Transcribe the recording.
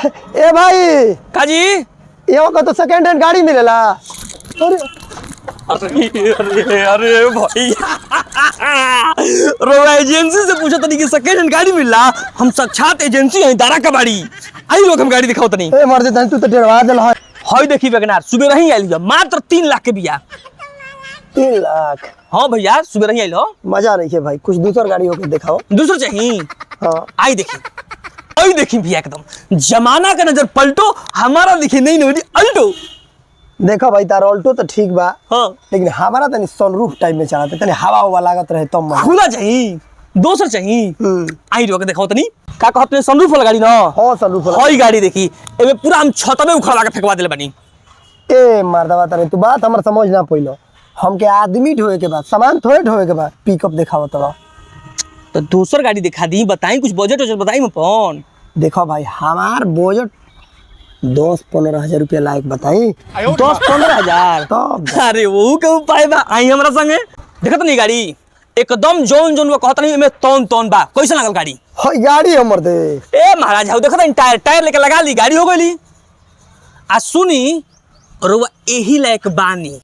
ए भाई काजी यहाँ का तो सेकंड हैंड गाड़ी मिलेला। अरे अरे अरे भाई रोवा एजेंसी से पूछा तनी कि सेकंड हैंड गाड़ी मिल रहा। हम साक्षात एजेंसी है दारा कबाड़ी। आई लोग हम गाड़ी दिखाओ तनी। ए मर दे तू तो डेढ़वा देल है। हई देखी वैगनार सुबह ही आइल मात्र 3 लाख के बिया। 3 लाख? हाँ भैया सुबह ही आइल हो। मजा नहीं है भाई, कुछ दूसर गाड़ी होके दिखाओ। दूसरा चाहिए? हाँ आई देखी भैया एकदम जमाना का नजर पलटो। हमारा दिखे नहीं नोडी अल्टो। देखो भाई तार ऑल्टो तो ठीक बा। हाँ लेकिन हमारा तनी सनरूफ टाइप में चलाते, तनी हवा हवा लागत रहे तब मजा। खुला चाहिए दोसर चाहिए। आई रोके देखो तनी का कहत सनरूफ वाला गाड़ी ना। हां सनरूफ वाला। हई गाड़ी देखी एमे पूरा हम छतवे उखड़वा के फेंकवा देले बानी। ए मर्दवा तनी तू बात हमर समझ ना पइलो। हमके आदमी ढोए के बाद सामान थोड़े ढोए के बाद पिकअप दिखाओ तो दूसर गाड़ी दिखा दी। बताई कुछ बजट बताई अपन। देखो भाई हमार बजट 10-15 हजार रुपया लायक बताई। 10-15 हजार? अरे वो के उपाय बा। आई हमरा संगे देखत नहीं गाड़ी एकदम जोन जोन वो कहत नहीं में तौन बा। कैसे लागल गाड़ी? हई गाड़ी हमर दे। ए महाराज हाउ देखत नहीं टायर लेके लगा ली गाड़ी हो गईली। आ सुनी रोवा एही लायक बानी।